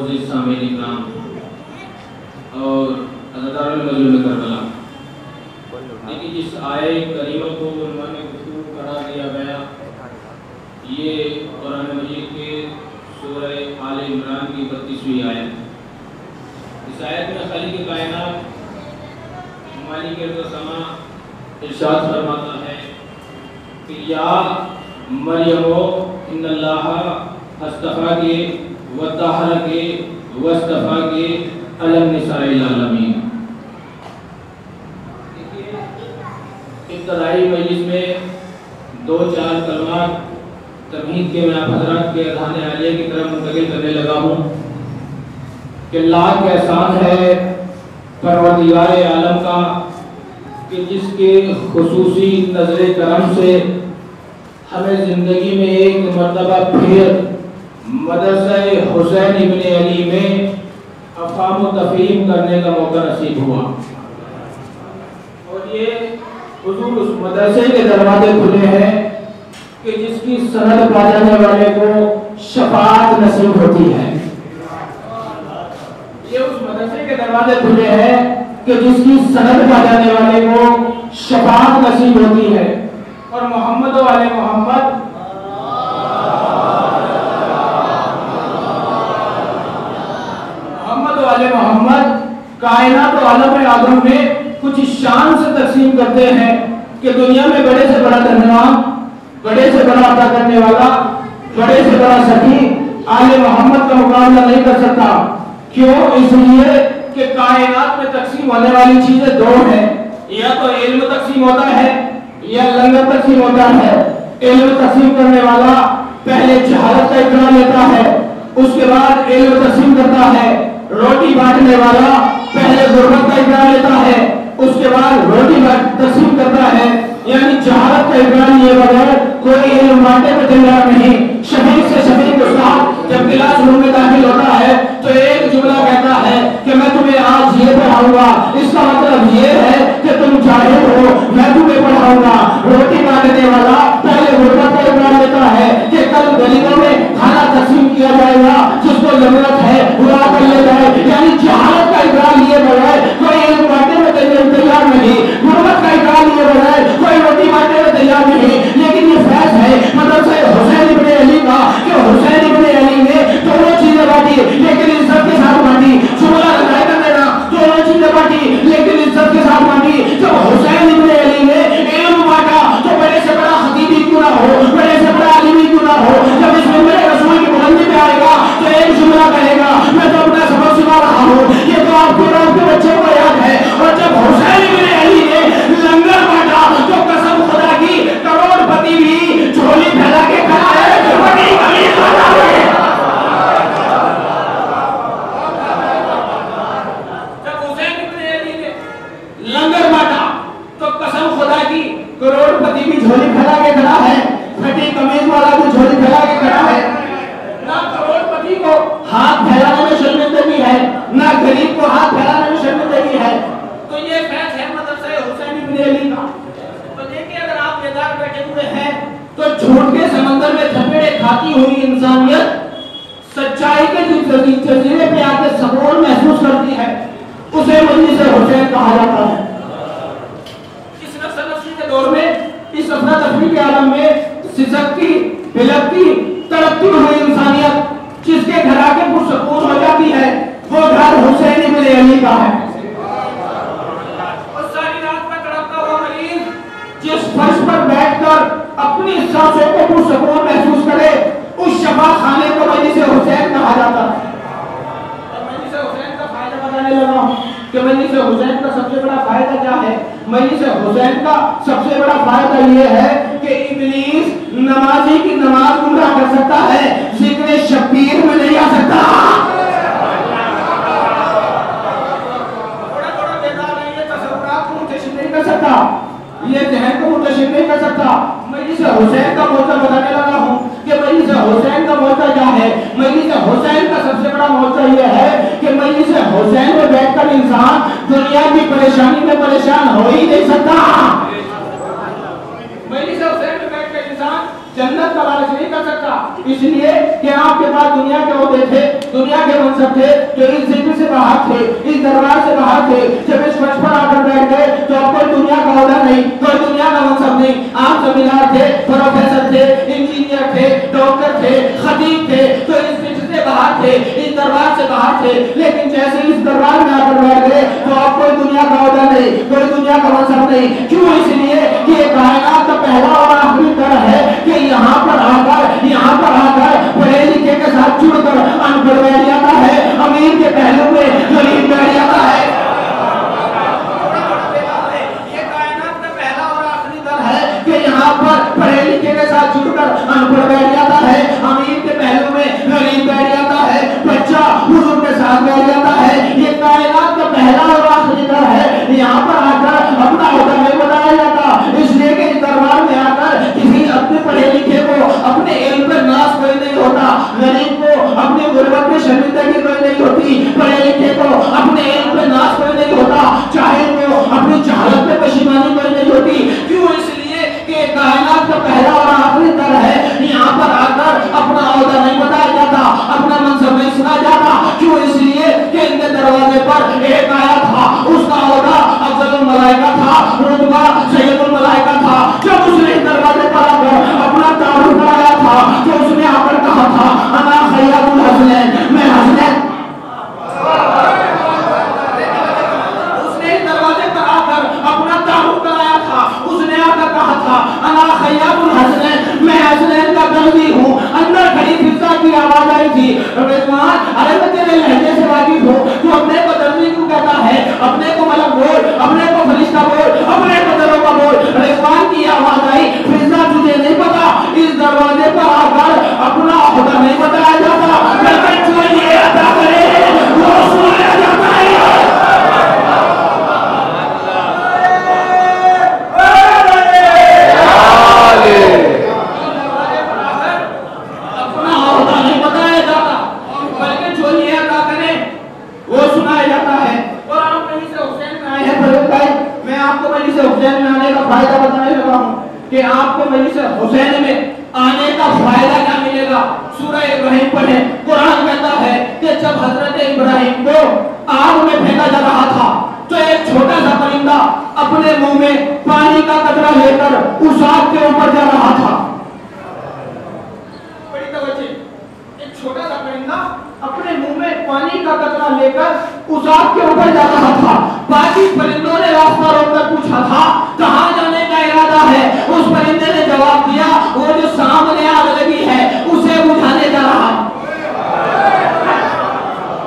मोअज़्ज़िज़ सामीन इकराम और अज़ादारुल मज़लूम करबला, देखिए जिस आये करीमा को उन्होंने गुफ्तगू करार दिया गया, ये कुरान मजीद के सूरह आले इमरान की 32वीं आयत। इस आयत में खालिक़ कायनात मालिक अर्ज़-ओ-समा इरशाद फरमाता है कि या मरियमो इन्नल्लाहा अस्तफ़ाके व तहरके वस्तफ़ाके अलम निसाइल आलमीन। इब्तदाई मजलिस में 2-4 कलमात तमहीद के मैं आप हज़रात के अज़ान आलिया की तरफ मुंतकिल करने लगा हूँ कि लाख एहसान है परवरदिगार आलम का कि जिसके खुसूसी नज़र करम से हमें ज़िंदगी में एक मर्तबा फिर मदरसा हुसैन इब्न अली में अफ़ाम व तफ़हीम करने का मौका नसीब हुआ और ये हुजूर उस मदरसे के दरवाजे खुले हैं कि जिसकी सनद पा जाने वाले को शफाअत नसीब होती है। ये उस मदरसे के दरवाजे खुले हैं कि जिसकी सनद पा जाने वाले को शफाअत नसीब होती है। और मोहम्मद वाले मोहम्मद कायनात और आलम आदम में कुछ शान से तकसीम करते हैं कि दुनिया में बड़े से बड़ा धनवान, बड़े से बड़ा अता करने वाला, बड़े से बड़ा सखी आले मोहम्मद का मुकाबला नहीं कर सकता। क्यों? इसलिए कि कायनात में तकसीम होने वाली चीजें दो हैं, या तो इल्म तकसीम होता है या लंगर तकसीम होता है। इल्म तकसीम करने वाला पहले जहालत का इकरार लेता है, उसके बाद इल्म तकसीम करता है। रोटी बांटने वाला पहले गुर्बत का इकरार लेता है, उसके बाद रोटी तकसीम करता है। यानी जहालत का इकरार लिए बगैर कोई इल्म बांटने में तैयार नहीं। शफीक से शफीक उस्ताद जब क्लासरूम में दाखिल होता है तो एक जुमला कहता है कि मैं तुम्हें आज ये पढ़ाऊंगा, इसका मतलब ये है कि तुम जाहिल हो, मैं तुम्हें पढ़ाऊंगा। रोटी बांटने वाला पहले गुर्बत का इकरार लेता है कि कल गलीबों में खाना तकसीम किया जाएगा, जिसको जरूरत है वो आकर ले जाए। यानी जहालत का इकरार लिए बगैर कोई इल्म बांटने में तैयार नहीं, गुर्बत का इकरार लिए बगैर कोई रोटी बांटने में तैयार नहीं। लेकिन ये फैज है मदरसा हुसैन इब्न अली का कि हुसैन इब्न अली ने दोनों चीजें बांटी, लेकिन इज्जत के साथ बांटी। जुमला लगाए कर देना, दोनों चीजें बांटी लेकिन इज्जत के साथ बांटी। जब हुसैन इब्न अली ने इल्म बांटा तो बड़े से बड़ा खतीब ही क्यों ना हो, बड़े से बड़ा आलिम ही क्यों ना हो, जब इस मिंबर रसूल की बुलंदी पे आएगा तो एक जुमला कहेगा मैं तो अपना सबक सुना रहा हूँ। ये तो आपके बच्चे को याद है। और जब हुसैन इब्न अली ने लंगर बांटा तो कसम खुदा की करोड़पति भी झोली फैला के खड़ा है। बड़ी कमीज वाला है। जब हुसैन इब्न अली ने लंगर बांटा तो कसम खुदा की करोड़पति भी झोली फैला के खड़ा है, फटी कमीज वाला भी झोली फैला के खड़ा है। ना करोड़पति को हाथ फैलाने में शर्मिंदगी है, ना गरीब को हाथ फैलाने में शर्मिंदगी है। तो ये फैज है मदरसा हुसैन इब्न अली का। तो देखिए अगर आप बेदार बैठे हुए हैं तो झूठ के समंदर में थपेड़े खाती हुई इंसानियत सच्चाई के जजीरे पे आकर सुकून महसूस करती है, उसे मजलिस हुसैन कहा जाता है। इस नफ्स के दौर में, इस अफरा तफरी के आलम में सिसकती, बिलकती, तड़पती हुई इंसानियत जिसके घर आके पुरसकून हो जाती है, वो घर हुसैन इब्न अली का है। और सारी रात में तड़पता हुआ मरीज जिस फर्श पर बैठकर अपनी सांसों को पुरसकून महसूस करे, उस शफा खाने को मजलिस हुसैन कहा जाता है। और मजलिस हुसैन का फायदा बताने लगा हूं कि मजलिस हुसैन का सबसे बड़ा फायदा क्या है। मजलिस हुसैन का सबसे बड़ा फायदा ये है कि इब्लीस नमाजी की नमाज गुमराह कर सकता है, जिक्र शबीर में नहीं आ सकता। थोड़ा बेदार है, ये तसव्वुरात को मुंतशिर नहीं कर सकता, ये ज़हन को मुंतशिर नहीं कर सकता। मजलिस हुसैन का मौका बताने लगा हूँ कि मजलिस हुसैन का मौका क्या है। मजलिस हुसैन का सबसे बड़ा मौका यह है कि मजलिस हुसैन में बैठकर इंसान दुनिया की परेशानी में परेशान हो ही नहीं सकता। मजलिस हुसैन में बैठकर इंसान जन्नत का लालच नहीं कर सकता, इसलिए कि आपके पास दुनिया के ओहदे थे, दुनिया के मनसब सब थे जो इस जिक्र से बाहर थे, इस दरबार से बाहर थे, जब इस मंच पर आकर बैठ गए तो अब कोई दुनिया का ओहदा नहीं, कोई दुनिया का मनसब नहीं। आप जमींदार थे, प्रोफेसर थे, इंजीनियर थे, डॉक्टर थे, खतीब थे, तो इस जिक्र से बाहर थे, इस दरबार से बाहर थे। लेकिन जैसे इस दरबार में आकर बैठ गए तो अब कोई दुनिया का ओहदा नहीं, कोई दुनिया का मनसब नहीं। क्यों? इसलिए कि ये कायनात का पहला और आखिरी दर है कि यहाँ पर आकर पढ़े लिखे के साथ जुड़कर अनपढ़ बैठ जाता है, अमीर के पहलू में गरीब बैठ जाता है। ये कायनात का पहला और आखिरी दर है कि यहाँ पर पढ़े लिखे के साथ जुड़कर अनपढ़ बैठ जाता है, अमीर के पहलू में गरीब बैठ जाता है, बच्चा बुजुर्ग के साथ बैठ जाता है। ये कायनात का पहला और आखिरी दर है। यहाँ पर आकर अपना होता नहीं बताया जाता, इसलिए कि दरबार में आकर किसी अपने पढ़े लिखे को अपने इल्म पर नाश कोई नहीं होता, गरीब को अपनी गुर्बत में शर्मिंदगी कोई नहीं होती, पढ़े लिखे को अपने इल्म पर नाश कोई नहीं होता, चाहे वो अपनी जहालत में पशिमानी कोई नहीं होती। क्यों? इसलिए कि कायनात का पहला और आखिरी दर है। यहाँ पर आकर अपना ओहदा नहीं बताया जाता, अपना मनसब नहीं सुना जाता। क्यों? इसलिए कि इनके दरवाजे पर एक आया था, उसका ओहदा अफजलुल मलाइका था, रुतबा सैयदुल मलाइका था। जब उसने दरवाजे पर आकर अपना तारुफ कराया था तो उसने आकर कहा था अना खैरुल हसनैन, मैं हसनैन। उसने दरवाजे पर आकर अपना तारुफ कराया था, उसने आकर कहा था अना खैरुल हसनैन, मैं हसनैन का दर्दी हूँ। अंदर खड़ी फिजा की आवाज आई थी, रिजवान अरे मैं तेरे लहजे से वाकिफ हूँ, तू अपने को दर्दी क्यों कहता है? अपने को मलक बोल, अपने को फरिश्ता बोल, अपने को दरोगा बोल। रिजवान की आवाज आई, फिजा तुझे नहीं पता, इस दरवाजे पर आकर अपना ओहदा नहीं बताया जाता, लेकिन जो ये अदा करे वो सुनाया जाता है। अपना ओहदा नहीं बताया जाता, बल्कि जो ये अदा करे वो सुनाया जाता है। और आप मजलिस हुसैन में आए हैं फरीद भाई, मैं आपको मजलिस हुसैन में आने का फायदा बताने लगा हूँ कि आपको मजलिस हुसैन में आने का फायदा क्या मिलेगा। सूरह इब्राहिम पढ़े, कुरान कहता है कि जब हजरत इब्राहिम को आग में फेंका जा रहा था तो एक छोटा सा परिंदा अपने मुंह में पानी का कतरा लेकर उस आग के ऊपर जा रहा था। एक छोटा सा परिंदा अपने मुंह में पानी का कतरा लेकर उस आग के ऊपर जा रहा था। बाकी परिंदों ने रास्ता रोककर पूछा था कहाँ जाने का इरादा है। उस परिंदे ने जवाब दिया वो जो सामने आग लगी है उसे बुझाने जा रहा हूं।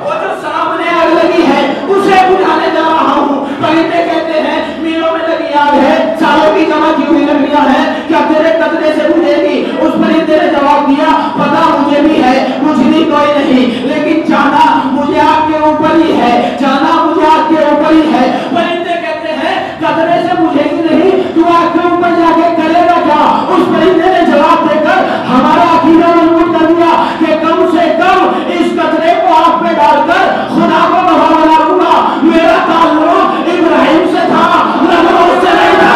वो जो सामने आग लगी है उसे बुझाने जा रहा हूँ। परिंदे कहते हैं मीलों में लगी आग है, सालों की जमा की हुई लकड़ियां हैं, क्या तेरे कतरे से बुझेगी? उस परिंदे ने जवाब दिया पता मुझे भी है, बुझनी कोई नहीं, लेकिन जाना मुझे आपके ऊपर ही है, जाना मुझे आपके ऊपर ही है। परिंदे कहते हैं कतरे से बुझेगी नहीं, तू आपके ऊपर जाके करेगा क्या? उस परिंदे ने जवाब देकर हमारा अकीदा मजबूत कर दिया कि कम से कम इस कतरे को आग पे डालकर खुदा को गवाह बना लूंगा। मेरा ताल्लुक इब्राहिम से था, नमरूद से नहीं था।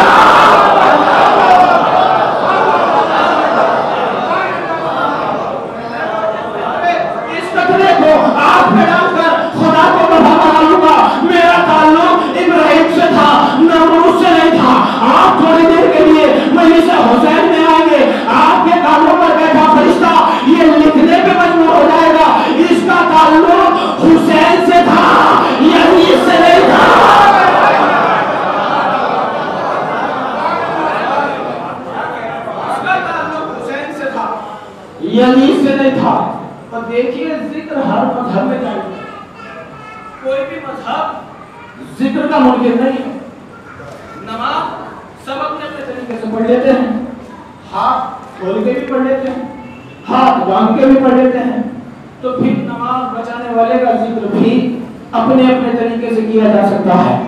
इस कतरे को आग पे डालकर खुदा को गवाह बना लूंगा। मेरा ताल्लुक इब्राहिम से था, नमरूद से नहीं था। आप थोड़ी देर के लिए मजलिस हुसैन में आएंगे, आपके कानों पर बैठा फरिश्ता ये लिखने पे मजबूर हो जाएगा इसका ताल्लुक हुसैन से था, यजीद से नहीं था। इसका ताल्लुक हुसैन से था, यजीद से नहीं था। और देखिए जिक्र हर मजहब में चाहिए, कोई भी मजहब जिक्र का मुनकिर नहीं है। नमाज सब अपने अपने तरीके से पढ़ लेते हैं, हाथ खोल के भी पढ़ लेते हैं, हाथ बांध के भी पढ़ लेते हैं, तो फिर नमाज बचाने वाले का जिक्र भी अपने अपने तरीके से किया जा सकता है।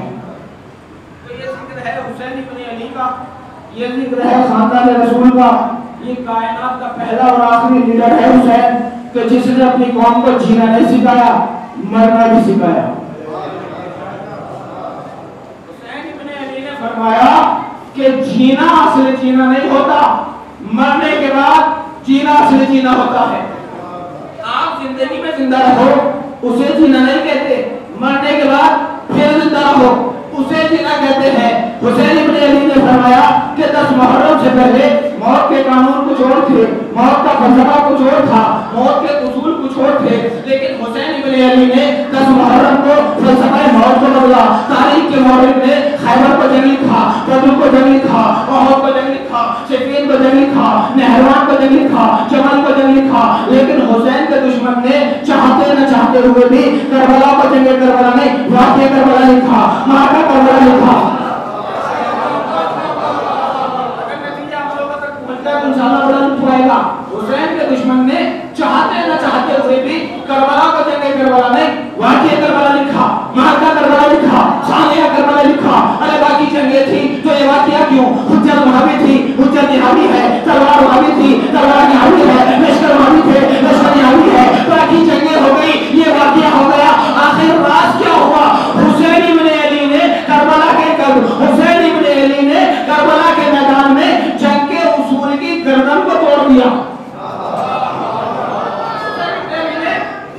तो ये जिक्र है हुसैन इब्न अली का, ये जिक्र है खानदान रसूल का, ये कायनात का पहला और आखिरी लीडर है हुसैन कि जिसने अपनी कौम को जीना नहीं सिखाया, मरना भी सिखाया। हुसैन इब्न अली ने फरमाया कि जीना असली जीना नहीं होता, मरने के बाद जीना असली जीना होता है। आप जिंदगी में जिंदा रहो, उसे जीना नहीं कहते। मरने के बाद फिर जिंदा रहो, उसे जीना कहते हैं। हुसैन इब्न अली ने फरमाया कि 10 मुहर्रम से पहले मौत के कानून कुछ और थे, मौत का फलसफा कुछ और था, मौत के उसूल कुछ और थे, लेकिन हुसैन इब्न अली ने 10 मुहर्रम को फलसफा मौत को बदला। तारीख के मौलिक ने खैबर को जंग लिखा, बदर को जंग लिखा, ओहद को जंग लिखा, सिफ़ीन को जंग लिखा, नहरवान को जंग लिखा, जमल को जंग लिखा, लेकिन हुसैन के दुश्मन ने चाहते न चाहते हुए भी करबला को जंग करबला नहीं, वाक़या करबला लिखा, मार्का करबला लिखा। हुसैन के दुश्मन ने चाहते न चाहते हुए भी करबला को जंग करबला नहीं, वाक़या करबला लिखा, मार्का करबला लिखा, सानिया करबला लिखा। अरे बाकी जंगें थी तो ये वाक़या क्यों? हुज्जत वहां भी थी, हुज्जत यहाँ भी है, तलवार वहां भी थी, तलवार यहाँ भी है, लश्कर वहां भी थे, लश्कर यहाँ भी है। बाकी जंगें हो गई, ये वाक़या हो गया। आखिर राज क्या हुआ? हुसैन इब्न अली ने करबला के हुसैन इब्न अली ने करबला के मैदान में जंग के उसूल की गर्दन को तोड़ दिया।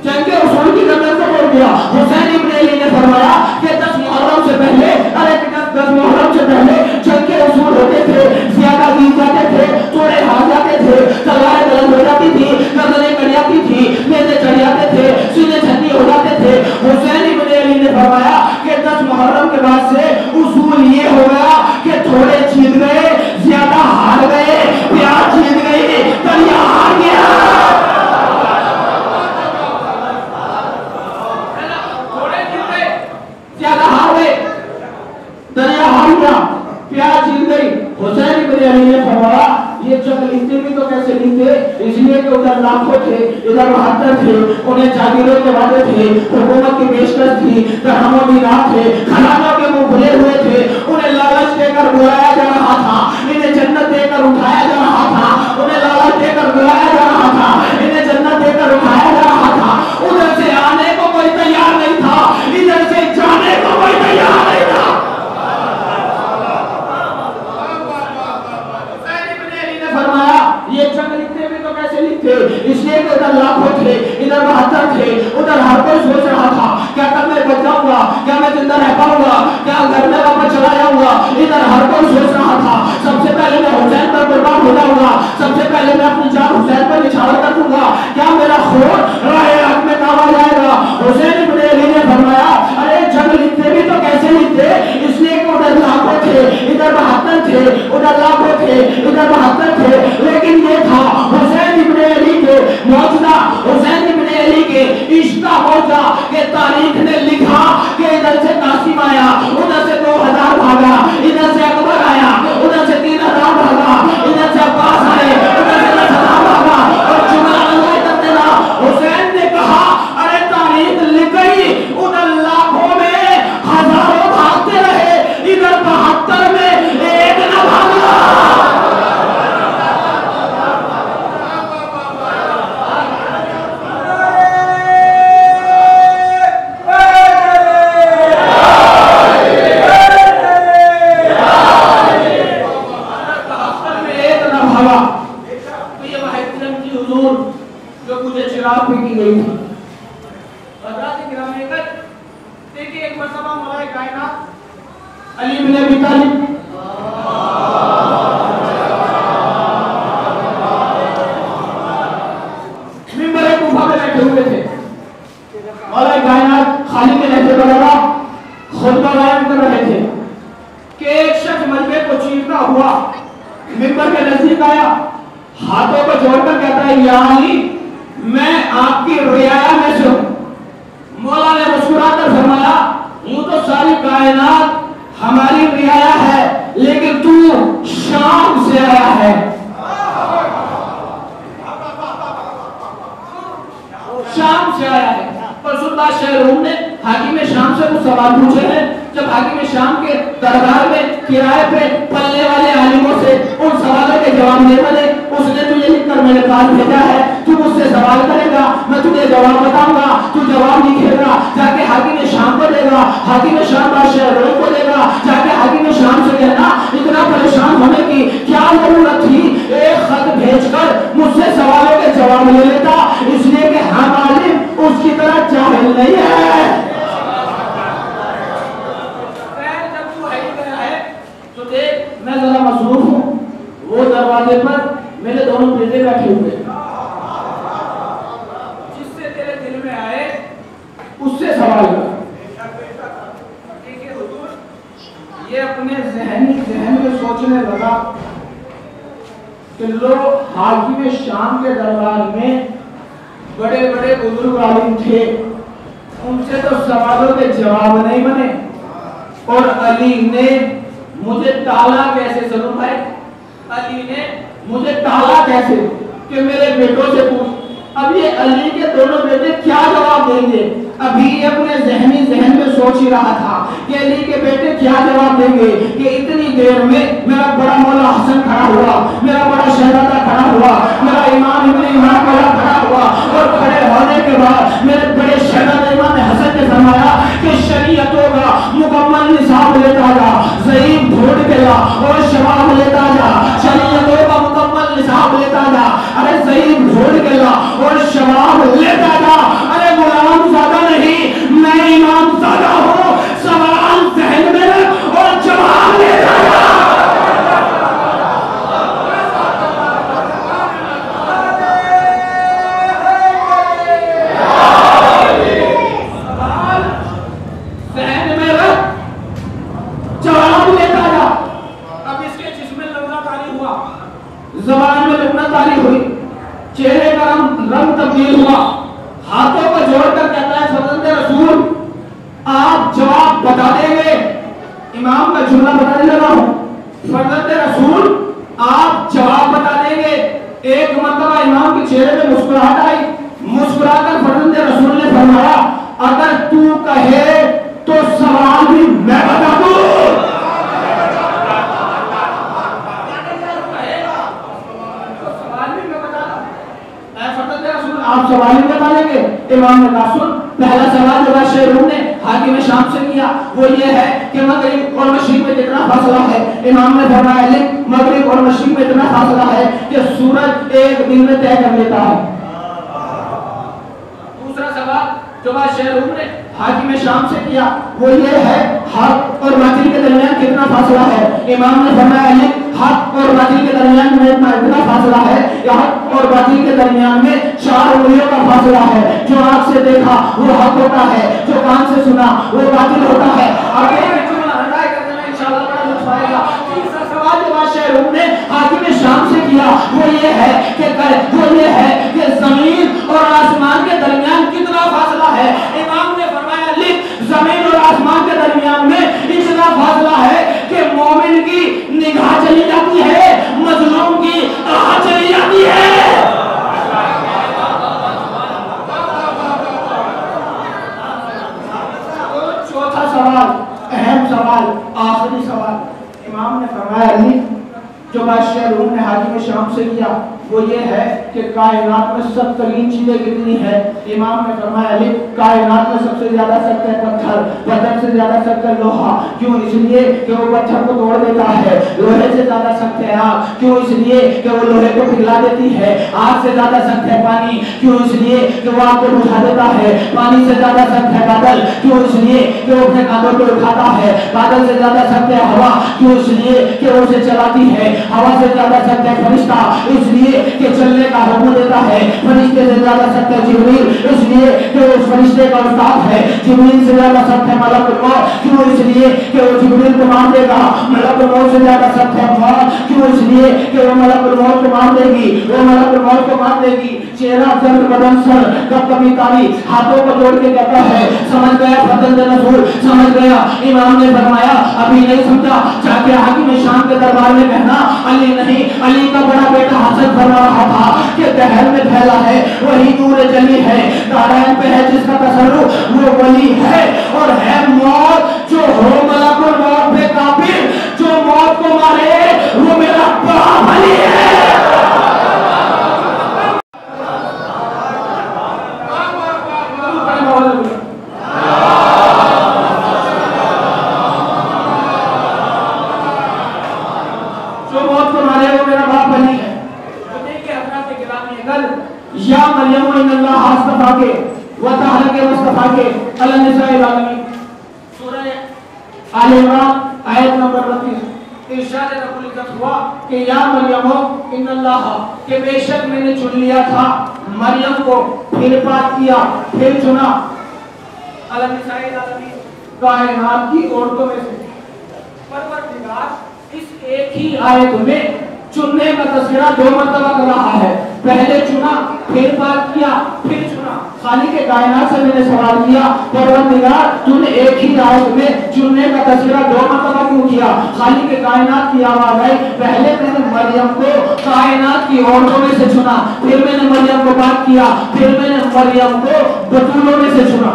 जंग के उसूल की गर्दन को तोड़ दिया। हुसैन इब्न अली ने फरमाया कि 10 मुहर्रम से पहले, अरे 10 मुहर्रम से पहले जंग के उसूल होते थे, ज़्यादा जीत जाते थे, थोड़े हार जाते थे, तलवारें बुलंद हो जाती थी, गर्दनें कट जाती थी, नेज़े चढ़ जाते थे, सीने छंदी हो जाते थे। हुसैन इब्न अली ने फरमाया कि 10 मुहर्रम के बाद से उसूल ये हो गया कि थोड़े जीत गए, ज्यादा हार गए, प्यार जीत गई, दरिया हार गया। थोड़े जीत गए, ज्यादा हार गए, दरिया हार गया, प्यार जीत गई। हुसैन इब्न अली ने फरमाया ये जंग लिखते भी तो कैसे लिखते? इसलिए कि उधर लाखों थे, इधर 72 थे, उन्हें जागीरों के वादे थे, हुकूमत की पेशकश थी, दरहमों दीनार थे, खजानों के मुंह खुले हुए थे, उन्हें लालच देकर बुलाया जा रहा था, इन्हें जन्नत देकर उठाया जा रहा था, उन्हें लालच देकर बुलाया जा रहा था, इन्हें जन्नत देकर उठाया जा रहा था। उधर से आने को कोई तैयार नहीं था, इधर से जाने को कोई तैयार नहीं था। फरमाया ये जंग लिखते भी तो कैसे लिखते? इसलिए कि उधर लाखों थे, इधर 72 थे, उधर हर कोई सोच रहा था क्या कल मैं बच जाऊंगा, क्या मैं जिंदा रह पाऊंगा, क्या घर में वापस चला जाऊंगा। इधर हर कोई सोच रहा था सबसे पहले मैं हुसैन पर कुर्बान हो जाऊंगा, सबसे पहले मैं अपनी जान हुसैन पर निछावर कर दूंगा, क्या मेरा खून राहे हक में काम आ जाएगा। हुसैन इब्न अली ने फरमाया अरे जंग लिखते भी तो कैसे लिखते? इसलिए कि उधर लाखों थे, इधर 72 थे, उधर लाखों थे, इधर 72 थे, लेकिन ये था हुसैन इब्न अली के मौजूदा, हुसैन इब्न अली के इश्का मौजा के तारीख ने लिखा कि इधर से कासिम आया, उधर से 2000 भागा, इधर से अकबर आया, उधर से 3000 भागा, इधर से अब्बास आए, उधर से 10,000 भागा और जुमला अल्लाह करते ना। हुसैन ने कहा अरे तारीख लिख गई, उधर लाखों में हजारों भागते रहे, इधर 72 में एक न भागा। जो मुझे चिराग फेंकी गई थी। देखिए एक मरतबा मौलाए कायनात अली इब्न अबी तालिब मिंबर कूफा में बैठे हुए थे। मौलाए कायनात खाली के लहजे वगैरह खुतबा बयान कर रहे थे कि एक शख्स मजमे को चीरता हुआ मिंबर के नजदीक आया, हाथों को जोड़कर कहता है या अली मैं आपकी रियाया में से हूं। मौला ने मुस्कुराकर फरमाया यूं तो सारी कायनात हमारी रियाया है, लेकिन तू शाम से आया है। शाम से आया है। रसूलुल्लाह शहरों ने हाकिम शाम से कुछ सवाल पूछे हैं। जब हाकिम शाम के दरबार में किराए पे पलने वाले आलिमों से उन सवालों के जवाब नहीं बने, उसने तुझे लिखकर मेरे पास भेजा है, तू मुझसे सवाल करेगा, मैं तुझे जवाब बताऊंगा, तू जवाब लिखेगा, जाके हाकिम शाम को देगा, हाकिम शाम बादशाह रोम को देगा, जाके हाकिम शाम से कहना इतना परेशान होने की क्या जरूरत थी, एक खत भेजकर मुझसे सवालों के जवाब ले लेता, इसलिए कि हम आलिम उसकी तरह चाहे जाहिल नहीं है। जब तू है गया है तो देख मैं जरा मसरूफ हूँ, वो दरवाजे पर मेरे दोनों बेटे बैठे हुए हैं, जिससे तेरे दिल में आए उससे सवाल कर। ठीक है हुजूर, ये अपने जहन में सोचने लगा कि लो हाकिम शाम के दरबार में बड़े बड़े बुजुर्ग आलिम थे, उनसे तो सवालों के जवाब नहीं बने, और अली ने मुझे टाला कैसे? सुनो भाई, अली ने मुझे टाला कैसे कि मेरे बेटों से पूछ। अब ये अली के दोनों बेटे क्या जवाब देंगे? अभी अपने जहन में सोच ही रहा था कि अली के बेटे क्या जवाब देंगे कि इतनी देर में मेरा बड़ा मौला हसन खड़ा हुआ, मेरा बड़ा शहजादा खड़ा हुआ, मेरा इमाम इब्न इमाम वाला खड़ा हुआ, और खड़े होने के बाद मेरे बड़े शहजादा इमाम हसन ने फरमाया कि शरीयतों का मुकम्मल निसाब लेता जा, ज़ईफ ढूंढ के ला और शबाब लेता जा, शरीयतों का मुकम्मल निसाब लेता जा, अरे ज़ईफ ढूंढ के ला और शबाब लेता जा। अरे गुलाम ज़्यादा नहीं, मैं इमाम ज़्यादा हूँ, सवाल ज़हन में रख और जवाब लेता जा। ज़बान में लुकना तारी हुई, चेहरे का रंग तब्दील हुआ, हाथों को जोड़कर कहता है फर्जंदे रसूल आप जवाब बता देंगे। इमाम का जुमला बताने लगा हूं, फर्जंदे रसूल आप जवाब बता देंगे। एक मर्तबा इमाम के चेहरे पे मुस्कुराहट आई, मुस्कुराकर फर्जंदे रसूल ने फरमाया अगर तू कहे तो सवाल भी मैं बता दूं। आप सवाल ही बता देंगे? इमाम ने कहा सुन, पहला सवाल जो बादशाह रूम ने हाकिम शाम से किया वो ये है कि मगरिब और मशरिक में कितना फासला है। इमाम ने फरमाया लिख, मगरिब और मशरिक में इतना फासला है कि सूरज एक दिन में तय कर लेता है। दूसरा सवाल जो बादशाह रूम ने हाकिम शाम से किया वो ये है हक और बातिल के दरमियान कितना फासला है। इमाम ने फरमाया लिख, हक और बातिल के दरमियान में इतना फासला है, हक और बातिल के दरमियान में 4 उंगलियों का फासला है। जो आंख से देखा वो हक होता है, जो कान से सुना वो बातिल होता है। अब इंशाअल्लाह बड़ा लुत्फ आएगा। तीसरा सवाल जो बादशाह रूम ने हाकिम शाम से किया वो ये है कि जमीन और आसमान के दरमियान कितना फासला है। इमाम ने फरमाया लिख, जमीन और आसमान के दरमियान में इतना फासला है कि मोमिन की निगाह चली जाती है, मजलूम की आह चली जाती है। चौथा सवाल, अहम सवाल, आखिरी सवाल, इमाम ने फरमाया अली जो बादशाह रूम ने हाकिम शाम से किया वो ये है कि कायनात में सख्त तरीन चीजें कितनी है। इमाम ने फरमाया अली कायनात में सबसे ज्यादा सख्त है पत्थर, पत्थर से ज्यादा सख्त है लोहा। क्यों? इसलिए कि वो पत्थर को तोड़ देता है। लोहे से ज्यादा सख्त है आग। क्यों? इसलिए कि वो लोहे को पिघला देती है। आग से ज्यादा सख्त है पानी। क्यों? इसलिए कि वो आग को बुझा देता है। पानी से ज्यादा सख्त है बादल। क्यों? इसलिए कि वो अपने कांधों को उठाता है। बादल से ज्यादा सख्त है हवा। क्यों? इसलिए कि वो उसे चलाती है। हवा से ज्यादा सख्त है फरिश्ता, इसलिए कि चलने का हुक्म देता है। फरिश्ते से ज्यादा सख्त है जिब्रील, इसलिए कि वो उस फरिश्ते का उस्ताद है। जिब्रील से ज्यादा सख्त है मलकुल मौत। क्यों? इसलिए कि वो जिब्रील को मार देगा। मलकुल मौत से ज्यादा सख्त है मौत। क्यों? इसलिए कि वो मलकुल मौत को मार देगी, वो मलकुल मौत को मार देगी। चेहरा दर्द बदन सर कब कभी तारी, हाथों को जोड़ के कहता है समझ गया फर्जंदे रसूल, समझ गया। इमाम ने फरमाया अभी नहीं समझा, जाके हाकिम शाम के दरबार में कहना अली नहीं, अली का बड़ा बेटा हसन फरमा रहा था कि दहर में फैला है वही नूर जली है, दारैन पे है जिसका तसल्लुत वो वली है। और है मौत जो हो मलकुल मौत पे काबिल, जो मौत को मारे वो मेरा बड़ा वली है। या मरियम इन्नल्लाह हस्तफा के व तहरा के मुस्तफा आगे अल निसा सूरह आल इमरान आयत नंबर 32 इरशाद रब्बुल इज्जत हुआ कि या मरियम इन्नल्लाह के बेशक मैंने चुन लिया था मरियम को, फिर पाक किया, फिर चुना अल निसा कायनात की औरतों में से। परवरदिगार इस एक ही आयत में चुनने का तस्वीर दो मर्तबा कर रहा है, पहले चुना, फिर बात किया, फिर चुना। खालिक के कायनात से मैंने सवाल किया, परवरदिगार तूने एक ही आयत में चुनने का तस्वीर दो मर्तबा क्यों किया? खालिक के कायनात की आवाज आई, पहले मैंने मरियम को कायनात की औरतों में से चुना, फिर मैंने मरियम को बात किया, फिर मैंने मरियम को बतूलों में से चुना।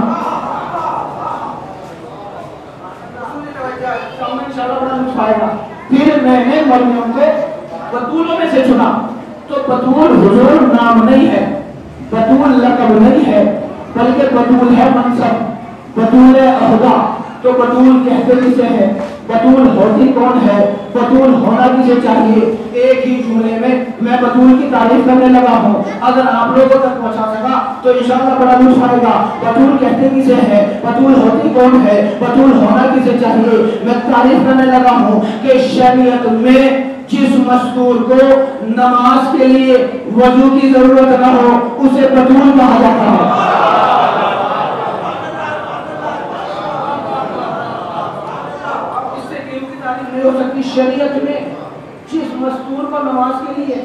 फिर मैंने मरियम को बतूलों में से चुना। तो बतूल हुजूर नाम नहीं है, बतूल लक़ब नहीं है, बल्कि बतूल है मनसब, बतूल है अहदा। तो बतूल कहते किसे है? बतूल होती कौन है? बतूल होना किसे चाहिए? एक ही जुमले में मैं बतूल की तारीफ करने लगा हूँ। अगर आप लोगों तक पहुँचा सका तो इंशाअल्लाह बड़ा लुत्फ आएगा। बतूल कहते किसे है? बतूल होती कौन है? बतूल होना किसे चाहिए? मैं तारीफ करने लगा हूँ कि शरीयत में जिस मस्तूर को नमाज के लिए वजू की जरूरत न हो उसे बतूल कहा जाता है। हो सकती शरीयत में जिस मस्तूर को नमाज के लिए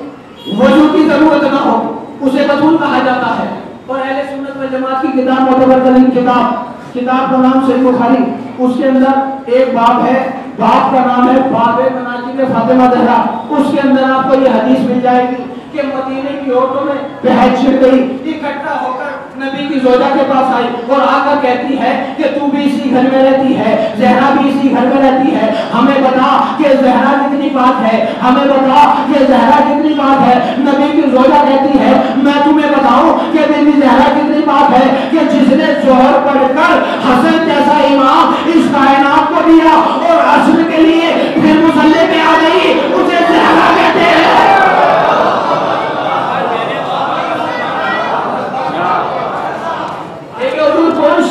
वजू की जरूरत न हो उसे बतूल कहा जाता है। और अहले सुन्नत वल जमात की किताब मुतवत्तरीन किताब का नाम सहीह बुखारी, उसके अंदर एक बाब है, बाब का नाम है बाबे मनाकिब फातिमा ज़हरा। उसके अंदर आपको ये हदीस मिल जाएगी कि मदीने की औरतों में बहस छिड़ गई, इकट्ठा होकर नबी की ज़ौजा के पास आई और आकर कहती है कि तू भी इसी घर में रहती है, ज़हरा भी इसी घर में रहती है, हमें बता कि ज़हरा कितनी पाक है, हमें बता कि ज़हरा कितनी पाक है। नबी की ज़ौजा कहती है मैं तुम्हें बताऊं कि बीबी ज़हरा कितनी पाक है कि जिसने ज़ोहर पढ़कर हसन जैसा इमाम इस कायनात को दिया और असर के लिए फिर मुसल्ले पे आ गई, उसे ज़हरा कहते हैं।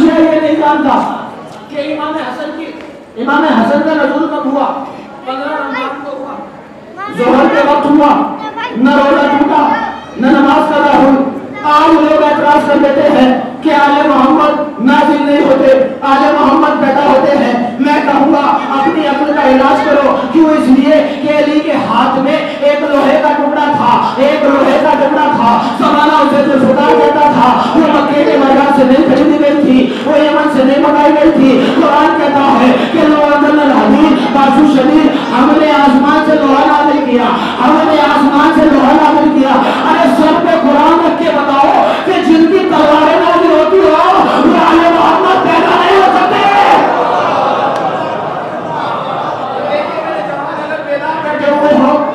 ये नहीं जानता कि इमाम हसन का नज़ूल कब हुआ? 15 रमज़ान को हुआ, ज़ोहर के वक्त हुआ, न रोज़ा टूटा न नमाज कज़ा हुई। आज लोग एतराज कर देते हैं कि आले मोहम्मद नाज़िल नहीं होते, आले मोहम्मद पैदा होते हैं। मैं कहूँगा अपनी अक्ल का इलाज करो। क्यों? इसलिए कि अली के हाथ में एक लोहे का टुकड़ा था, एक लोहे का टुकड़ा था, ज़माना उसे जो खुदा कहता था, वो मक्के के मैदान से नहीं खरीदी गई थी, वो यमन से नहीं मंगाई गई थी। कुरान कहता है कि बासु शदीद, हमने आसमान से लोहा नाज़िल किया, हमने आसमान से लोहा नाज़िल किया। अरे सब पे कुरान रख के बताओ कि जिनकी तलवारें नाज़िल होती हो वो आले मोहम्मद पैदा नहीं हो सकते।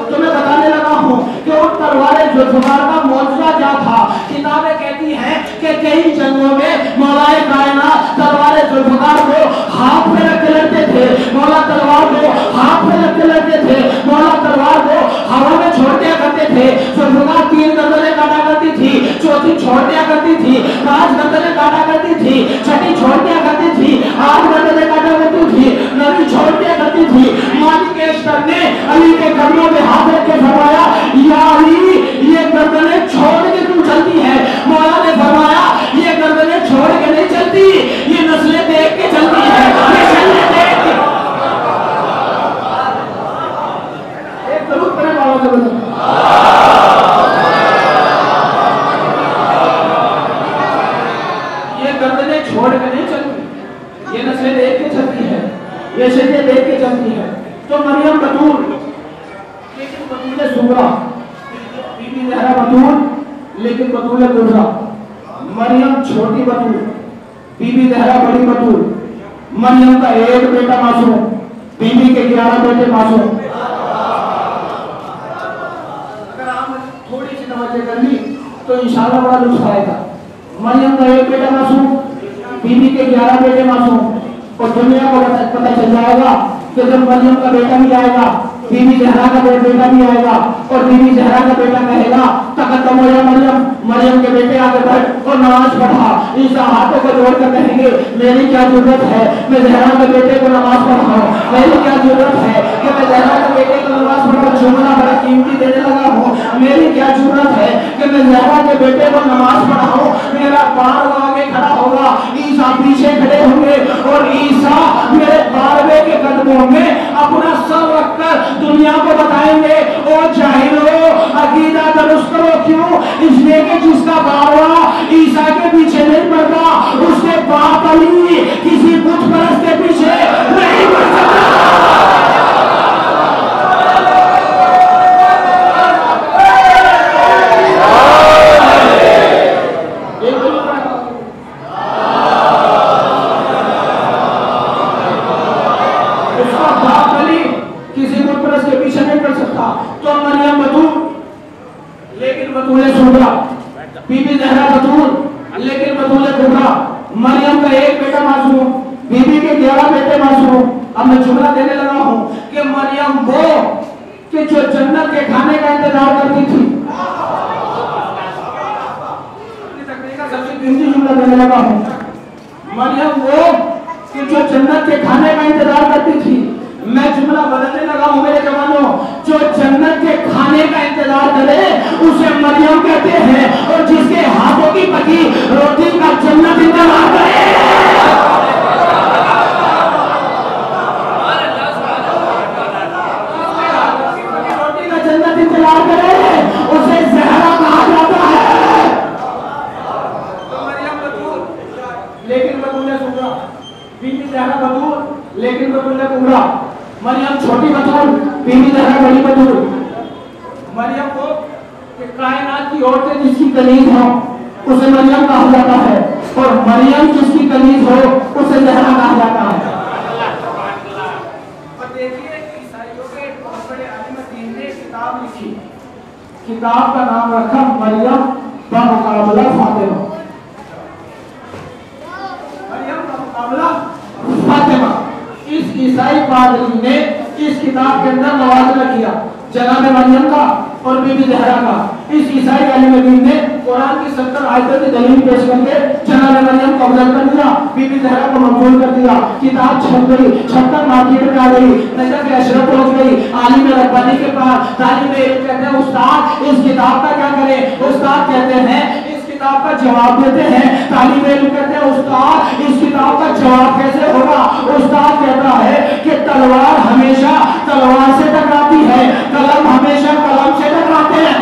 तुम्हें बताने लगा हूँ कि उन तलवारें जुल्फ़िकार का मौजूदा क्या था। किताबें कहती हैं कि कई जंगों में मौलाए कायनात तलवारें जुल्फ़िकार को हाथ में रख के लड़ते थे, मौला तलवार को हाथ में रख के लड़ते थे, मौला तलवार को हवा में छोड़ दिया करते थे। जुल्फ़िकार 3 गर्दनें काटा करती थी, चौथी छोड़ दिया करती थी, 5 गर्दनें काटा करती थी, छठी छोड़ दिया करती थी, 8 गर्दनें काटा करती थी, 9वीं छोड़ दिया करती थी। मालिक अशतर ने अली के कदमों में हाथ रख के फरमाया या अली ये गर्दनें छोड़ के क्यों चलती है? मौला ने फरमाया ये गर्दनें छोड़ के नहीं चलती, ये नस्लें देख के चलती है, ये शरीयत देख के। एक दरूद पढ़े मौला से बोलो ये गर्दनें छोड़ के नहीं चलती, ये नस्लें देख के चलती है, ये शरीयत देख के चलती है। तो मरियम बतूल, लेकिन बतूल सुगरा, बीबी ज़हरा बतूल लेकिन बतूल कुबरा। मरियम छोटी बतूल, बीबी ज़हरा बड़ी बतूल। मरियम का एक बेटा मासूम, बीबी के 11 बेटे मासूम। अगर आप थोड़ी सी तवज्जो कर ली तो इंशाअल्लाह बड़ा लुत्फ आएगा। मरियम का एक बेटा मासूम, बीबी के 11 बेटे मासूम। और दुनिया को पता चल जाएगा कि जब मरियम का बेटा भी आएगा, बीबी ज़हरा का बेटा भी आएगा और बीबी ज़हरा का बेटा कहेगा खत्म हो या मरियम, मरियम के बेटे आगे बढ़ और नमाज पढ़ा। ईसा हाथों को जोड़कर कहेंगे मेरी क्या जरूरत है, मैं ज़हरा के बेटे को नमाज पढ़ाऊं, मेरी क्या जरूरत है कि मैं ज़हरा के बेटे को नमाज पढ़कर जुमला बड़ा कीमती देने लगा हूँ, मेरी क्या जरूरत है कि मैं ज़हरा के बेटे को नमाज पढ़ाऊं। मेरा बार आगे खड़ा होगा, ईसा पीछे खड़े होंगे और ईसा मेरे बारवे के कदमों में अपना सर रखकर दुनिया को बताएंगे ओ जाहिलो अकीदा दुरुस्त करो। क्यों? इसलिए कि जिसका बारवा ईसा के पीछे नहीं पड़ता उसके बाप अली किसी बुत परस्त के पीछे नहीं पड़ सकता। तो मरियम बतूल, लेकिन बतूले सुबरा, बीबी ज़हरा बतूल, लेकिन बतूले कुबरा। मरियम का एक बेटा मासूम, बीबी के 11 बेटे मासूम। अब मैं जुमला देने लगा हूं कि मरियम वो कि जो जन्नत के खाने का इंतजार करती थी। सबसे कीमती जुमला देने लगा हूं, मरियम वो कि जो जन्नत के खाने का इंतजार करती थी। मैं जुमला बदलने लगा हूं मेरे जवानों, जो जन्नत के खाने का इंतजार करे उसे मरियम कहते हैं, और जिसके हाथों की पकी रोटी का जन्नत इंतजार करे रोटी का जन्नत इंतजार करे उसे ज़हरा कहा जाता है। तो मरियम बतूल, लेकिन बतूल सुबरा, बीबी ज़हरा बतूल, लेकिन बतूल कुबरा। मरियम छोटी बतूल, बीबी ज़हरा बड़ी बतूल। मरियम को कायनात की औरतें जिसकी कलीज हो उसे मरियम कहा जाता है, और मरियम जिसकी कलीज हो उसे ज़हरा कहा जाता है। और देखिए ईसाइयों के बहुत बड़े आलिम दीन ने किताब लिखी, किताब का नाम रखा मरियम बमुकाबला फातिमा। मरियम बमुकाबला फातिमा। इस ईसाई पादरी ने इस किताब के अंदर मवाज़ना किया जनाब मरियम का और बीबी ज़हरा का। इस ईसाई आलिम दीन ने कुरान की 70 आयतों की दलील पेश करके जनाब मरियम को अफजल कर दिया, बीबी ज़हरा को मकबूल कर दिया। किताब छप गई, छपकर मार्केट में आ गई, नजर अशरफ पहुंच गई। आलिम रब्बानी के पास तालिब इल्म कहते हैं उस्ताद इस किताब का क्या करें? उस्ताद कहते हैं इस किताब का जवाब देते हैं। तालिब इल्म कहते हैं उस्ताद इस किताब का जवाब कैसे होगा? उस्ताद कहता है कि तलवार हमेशा तलवार से टकराती है, कलम हमेशा कलम से टकराते हैं।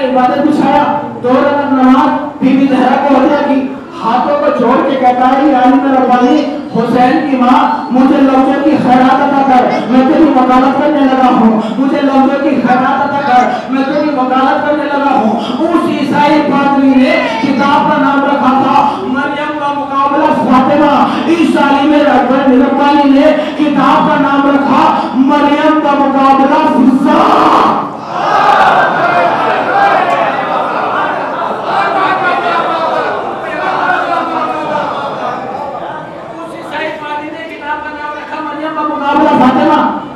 इबादत बिछाया, 2 रकात नमाज, बीबी ज़हरा को अदा की, हाथों को जोड़ के कहता है आलिम रब्बानी हुसैन की माँ मुझे लफ्ज़ों की खैरात अता कर, मैं तेरी वकालत करने लगा हूँ। मुझे लफ्ज़ों की खैरात अता कर, मैं तेरी वकालत करने लगा हूँ। उस ईसाई पादरी ने किताब का नाम रखा था मरियम का मुकाबला फातिमा। इस आलिम रब्बानी ने किताब का नाम रखा मरियम का मुकाबला फिज़ा।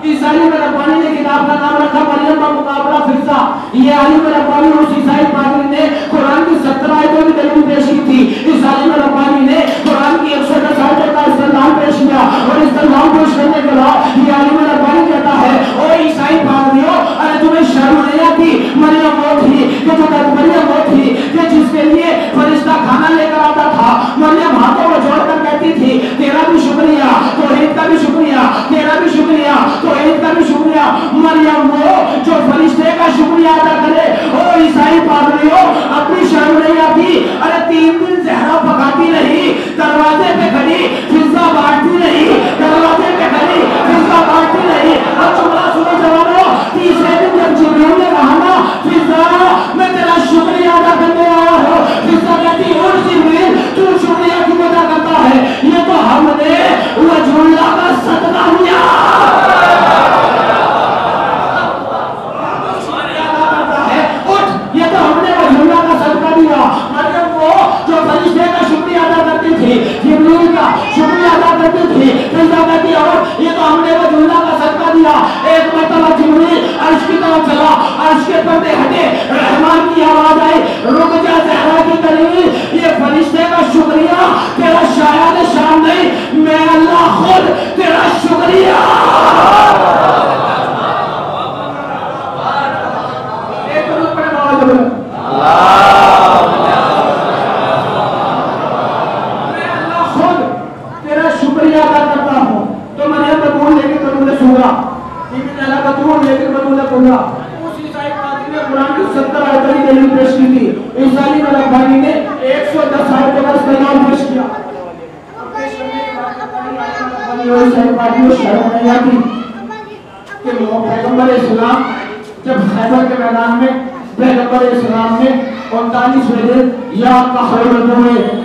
ईसाई में रब्बानी ने किताब का नाम रखा मरियम का मुकाबला फिज़ा। ये आलिम रब्बानी उस ईसाई पादरी ने कुरान की 17 आयतों की दलील पेश की थी। इस आलिम रब्बानी ने कुरान की 110 आयतों का इस्तेमाल पेश किया, और इस्तेमाल पेश करने के बाद ये आलिम रब्बानी कहता है ओ ईसाई पादरियों, अरे तुम्हें शर्म नहीं आती? मरियम वो थी कि जो मरियम वो थी कि जिसके लिए फरिश्ता खाना लेकर आता था। मरियम हाथों को जोड़कर कहती थी तेरा भी शुक्रिया, तौहीद का भी शुक्रिया, तेरा भी शुक्रिया, तौहीद का भी शुक्रिया। मरियम वो जो फरिश्ते का शुक्रिया अदा करे। ओ ईसाई पादरियों, अपनी शर्म नहीं आती? अरे 3 दिन ज़हरा पकाती रही, दरवाजे पे खड़ी फिज़ा बांटती रही, दरवाजे पे खड़ी फिज़ा बांटती रही। अब जुमला सुनो जवानों, तीसरे दिन जब जिब्रील ने कहा ना फिज़ा मैं तेरा शुक्रिया अदा करने आया हूँ, फिज़ा कहती और जिब्रील तू शुक्रिया क्यों अदा करता है? ये तो हमने वजहुल्लाह का सदका लिया। ये तो हमने वजहुल्लाह का सदका दिया। पेश की थी। इस अली रब्बानी ने 110 आयतों का कलाम पेश किया। पैगंबर इस्लाम जब खैबर के मैदान में पैगंबर इस्लाम ने 39वें दिन या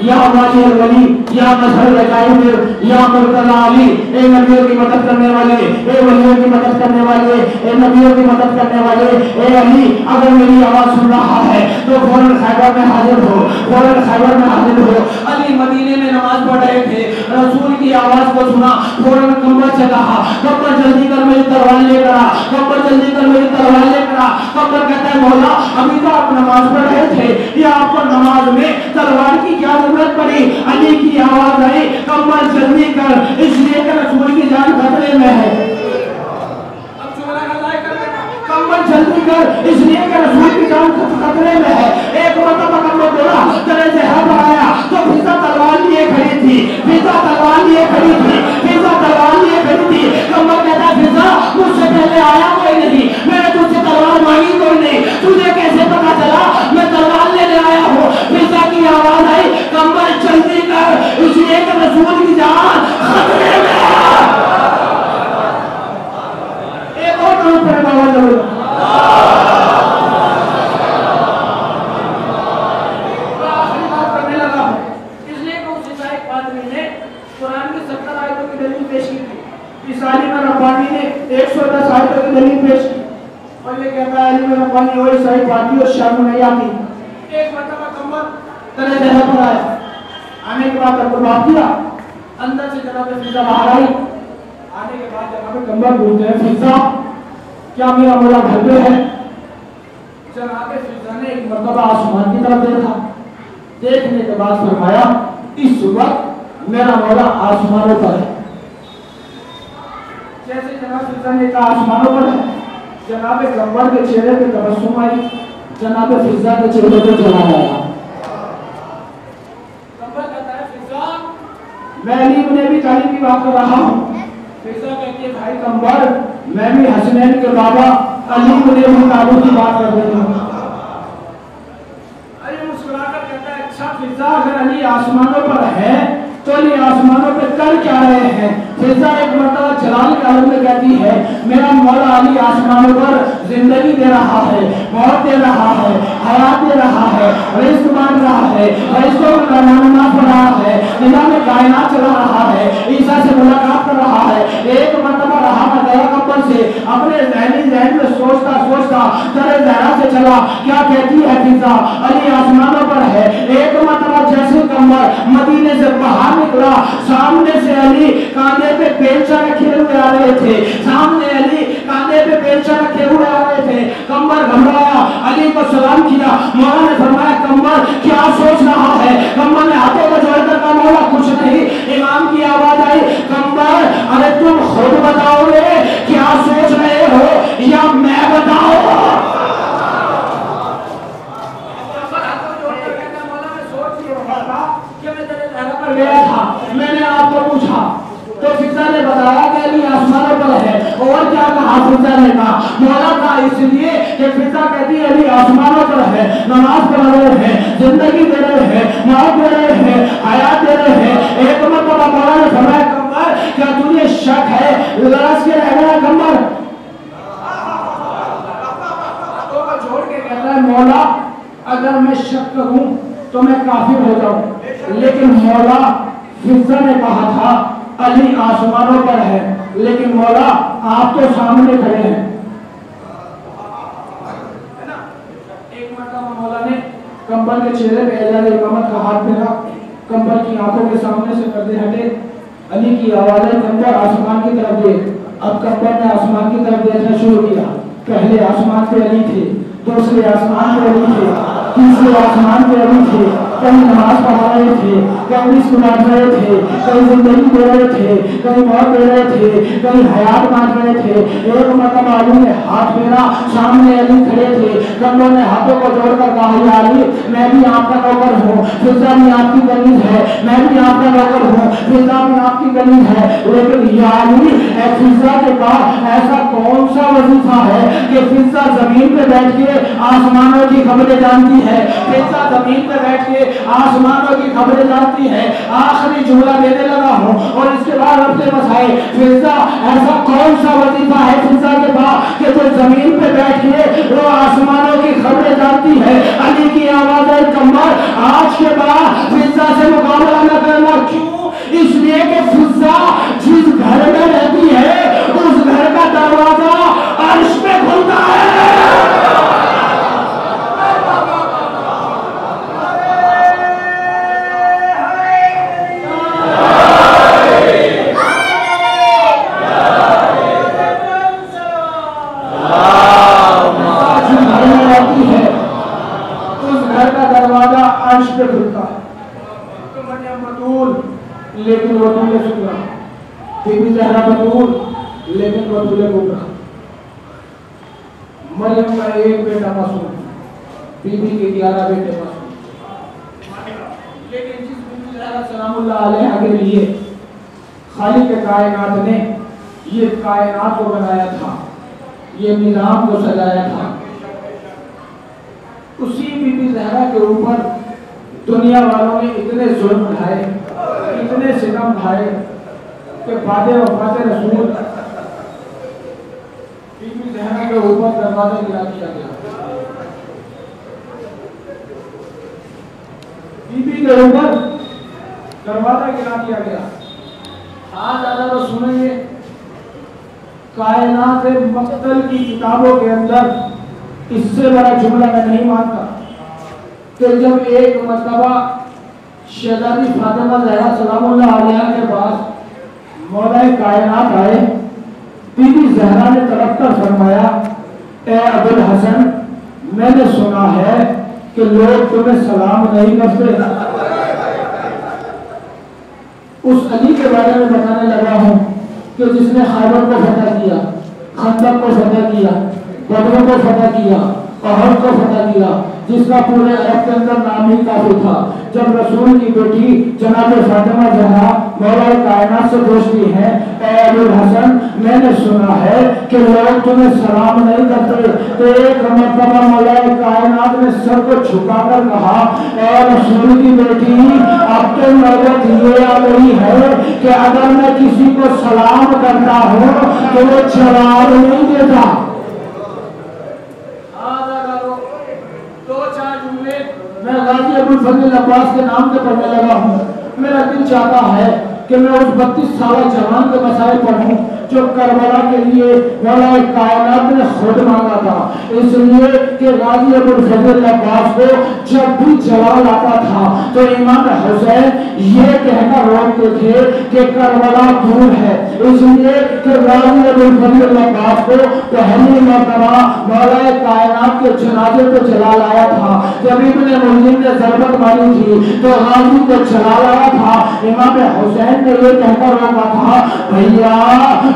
या वाली वली या मजहर लगाइब या मुर्तजा अली, ए नबियों की मदद करने वाले, ए वलियों की मदद करने वाले, ए नबियों की मदद करने वाले, ए अली अगर मेरी आवाज सुन रहा है तो फौरन खैबर में हाजिर हो, फौरन खैबर में हाजिर हो। अली मदीने में नमाज पढ़ रहे थे, रसूल की आवाज को सुना, फौरन कंबल से कहा कंबल जल्दी कर मेरी तलवार लेकर आ, कंबल जल्दी कर मेरी तलवार लेकर आ। कंबल कहता है मौला अभी तो आप नमाज पढ़ रहे थे, या आपको नमाज में तलवार की क्या जरूरत पड़ी? अली की आवाज आई कंबल जल्दी कर, इसलिए कि रसूल की जान खतरे में है। कंबल जल्दी कर, इसलिए कि रसूल की जान खतरे में है। एक मरतबा कंबल बोला तेरे जहरा पर आया तो फिजा तलवार लिए खड़ी थी, फिजा तलवार लिए खड़ी थी, फिजा तलवार लिए खड़ी थी। कंबल कहता फिजा मुझसे पहले आया कोई नहीं, मैंने तुझसे तलवार मांगी कोई नहीं, तुझे कैसे पता चला मैं तलवार लेने आया हूँ? फिजा की आवाज आई कंबल जल्दी कर, इसलिए कि रसूल की जान खतरे में है। एक और काम पर आवाज जरूर रब्बानी ने 110 आयतों की दलील पेश की और ये कहता है अली रब्बानी वही सही बाकी और शर्म नहीं आती। एक मरतबा कंबल तेरे जहरा पर आया, आने के बाद कंबल बात किया, अंदर से जनाब फिजा बाहर आई। आने के बाद जनाब कंबल बोलते हैं फिजा क्या मेरा मौला घर पे है? जनाब फिजा ने एक मरतबा आसमान की तरफ देखा, देखने के बाद फरमाया इस वक्त मेरा मौला आसमानों पर है। जैसे जनाब फिजा ने कहा आसमानों पर है, जनाब कंबल के चेहरे पे तबस्सुम आई, जनाब फिजा के चेहरे पे जलाल आया। कंबल कहता है फिजा मैं अली इब्न अबी तालिब की बात कर रहा हूँ। फिजा कहती है भाई कंबल मैं भी हसनैन के बाबा अली इब्न अबी तालिब की बात कर रही हूँ। अली मुस्कुराकर कहता है अच्छा फिजा अगर अली आसमानों पर है तो अली आसमानों पे कर क्या रहे हैं? फिजा एक मरतबा जलाल के आलम में कहती है मेरा मौला अली आसमानों पर जिंदगी दे रहा है, मौत दे रहा है, हयात दे रहा है, रिज़्क बांट रहा है, फरिश्तों को नमाज पढ़ा रहा है, निज़ाम कायनात चला रहा है, ईसा से मुलाकात कर रहा है। एक मरतबा रहा था दया कंबल से अपने ज़हन में सोचता सोचता दरे ज़हरा से चला क्या कहती है फिजा अली आसमानों पर है। एक मरतबा जैसे कंबल मदीने से बाहर निकला, सामने से अली कांधे पे बेलचा रखे हुए आ रहे थे, सामने अली कांधे पे बेलचा रखे हुए आ रहे थे। कंबल घबराया, अली को सलाम किया, मौला ने फरमाया कंबल क्या सोच रहा है? कंबल ने हाथों को जोड़कर कहा मौला कुछ नहीं। इमाम की आवाज आई कंबल अरे तुम खुद बताओगे क्या सोच रहे हो या मैं बताऊं? गया था मैंने आपको पूछा तो फिजा ने बताया कि अली आसमानों पर है। और क्या कहा फिजा ने कहा मौला का इसलिए कि फिजा कहती है अली आसमानों पर है, नमाज पढ़ रहे हैं, जिंदगी दे रहे हैं, मौत दे रहे हैं, हयात दे रहे हैं। एक मरतबा मौला ने फरमाया कंबल क्या तुझे शक है लरस के रह गया? कंबल जोड़ के कहता है मौला अगर मैं शक करूं तो मैं काफिर हो जाऊं, लेकिन मौला फिजा ने कहा था अली आसमानों पर है, लेकिन मौला आप तो सामने खड़े हैं। एक मरतबा मौला ने कंबल के चेहरे पे एजाज इमामत का हाथ फेरा, कंबल की आंखों के सामने से पर्दे हटे, अली की आवाज है कंबल आसमान की तरफ देख। अब कंबल ने आसमान की तरफ देखना शुरू किया। पहले आसमान पे अली थे, दूसरे आसमान पे अली थे, तीसरे आसमान पे अली थे, कहीं नमाज पढ़ा रहे थे, कहीं रिस्क बांट रहे थे, कहीं जिंदगी दे रहे थे, कहीं मौत दे रहे थे, कहीं हयात बांट रहे थे। एक मतलब अली ने हाथ फेरा, सामने अली खड़े थे, कंधों ने हाथों को जोड़कर कहा, या अली मैं भी आपका नौकर हूँ, फिजा भी आपकी कनीज है, मैं भी आपका नौकर हूँ, फिजा भी आपकी कनीज है। लेकिन या अली फिजा के बाद ऐसा कौन सा वजीफा है कि फिजा जमीन पे बैठ के आसमानों की खबरें जानती है, फिजा जमीन पे बैठ के आसमानों की खबरें जानती है। आखिरी जुमला देने लगा हूँ और इसके बाद अपने मसाए फिजा ऐसा कौन सा वजीफा है फिजा के बाद कि जो जमीन पे बैठ के वो आसमानों की खबरें जानती है। अली की आवाज़ कमर आज के बाद फिजा से मुकाबला न करना। क्यों? इसलिए कि फिजा जिस घर में रहती है उस घर का दरवाजा अर्श पे खुलता है। लेकिन वतूल शुक्रा, बीबी ज़हरा बतूल, लेकिन वतूल कुबरा। मरियम का एक बेटा मासूम, बीबी के 11 बेटे मासूम। लेकिन जिस बीबी ज़हरा सलामुल्लाह अलैहा के लिए खालिक कायनात ने ये कायनात को बनाया था, ये निज़ाम को सजाया था, उसी बीबी ज़हरा के ऊपर दुनिया वालों ने इतने जुल्म ढाए, इतने सितम ढाए कि बादे वफात रसूल बीबी ज़हरा के ऊपर दरवाजा गिरा दिया गया। बीबी के ऊपर दरवाजा गिरा दिया गया। आज दादा तो सुनेंगे, कायनात मक्तल की किताबों के अंदर इससे बड़ा जुमला मैं नहीं मानता कि जब एक मर्तबा शहजादी फातिमा ज़हरा सलामुल्लाह अलैहा के पास मौलाए कायनात आए, बीबी ज़हरा ने तड़प कर फरमाया, ए अबुल हसन, मैंने सुना है कि लोग तुम्हें सलाम नहीं करते। उस अली के बारे में बताने लगा हूँ कि जिसने खैबर को फतह किया, खंदक को फतह किया, बदर को फतह किया, अहद को फतह किया, जिसका पूरे अरब के अंदर नाम ही काफी था। जब रसूल की बेटी जनाब फातिमा ज़हरा मौला कायनात से पूछती है, ए अबुल हसन, मैंने सुना है कि लोग तुम्हें सलाम नहीं करते, तो एक मर्तबा मौला कायनात ने सर को झुकाकर कहा, ए रसूल की बेटी, अब तो नौबत ये आ गई है कि अगर मैं किसी को सलाम करता हूँ तो वो जवाब नहीं देता। मैं गाजी अबुल फजल अब्बास के नाम से पढ़ने लगा हूँ। मेरा दिल चाहता है कि मैं उस 32 साल जवान के मसाइल पढ़ूं जो करबला के लिए मौला कायनात ने खुद मांगा था, इसलिए कि गाजी अबुल फजल अब्बास को जब भी जवाल आता था तो इमाम हुसैन ये कहकर रोकते थे कि करबला दूर है। इसलिए कि गाजी अबुल फजल अब्बास को पहली मर्तबा मौला कायनात के जनाजे पे जला लाया था। जब इब्ने मुल्जिम ने ज़रबत मारी थी तो गाजी को जला लाया था। इमाम हुसैन ने ये कहकर रोका था, भैया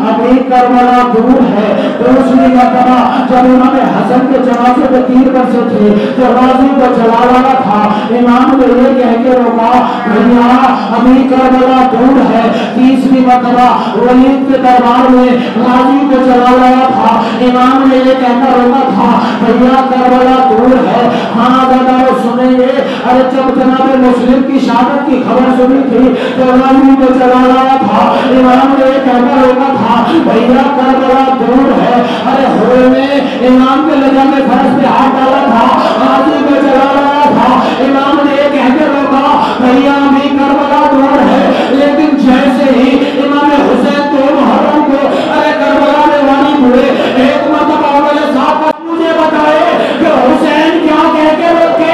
अभी करबला दूर है। दूसरी मर्तबा जब इमाम हसन के जनाजे पे 3 वर्ष थे तो गाजी को जला लाया था। इमाम ने ये कह के रोका, भैया अभी करबला दूर है। तीसरी मर्तबा वलीद के दरबार में गाजी को जला लाया था। इमाम ने ये कहकर रोका था, भैया करबला दूर है। हाँ दादा सुनेंगे, अरे जब जनाब मुस्लिम की शहादत की खबर सुनी थी तो गाजी को जला लाया था। इमाम ने ये कहकर रोका था, भैया करबला दूर है। अरे होए में इमाम के लजा में फर्श पे हाथ डाला था, गाजी को जला लाया था। इमाम ने ये कहकर रोका, भैया अभी करबला दूर है। लेकिन जैसे ही इमाम हुसैन तो मुहर्रम को अरे करबला में वाली हुए, एक मर्तबा वाले साहब मुझे बताए कि हुसैन क्या कह के रोके,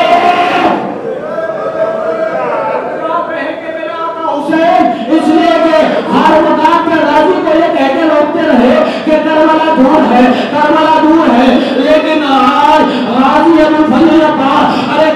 इसलिए कि हर मकाम पर गाजी को ये कह के रोकते रहे कि करबला दूर है, करबला दूर है। लेकिन आज गाजी अबुल फजल अब्बास अरे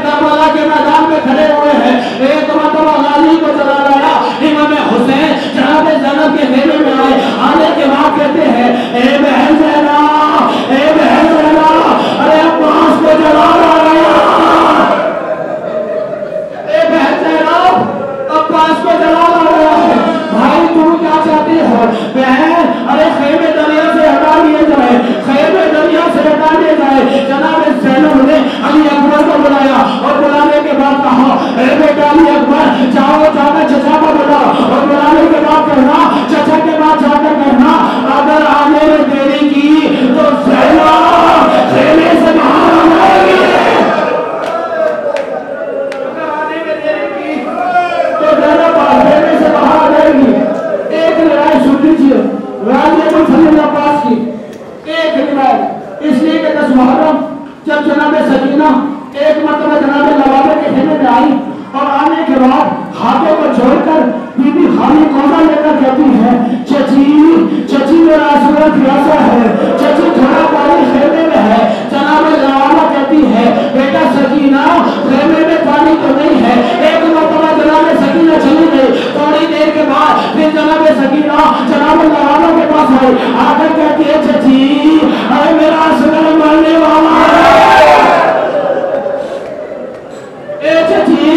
ए चाची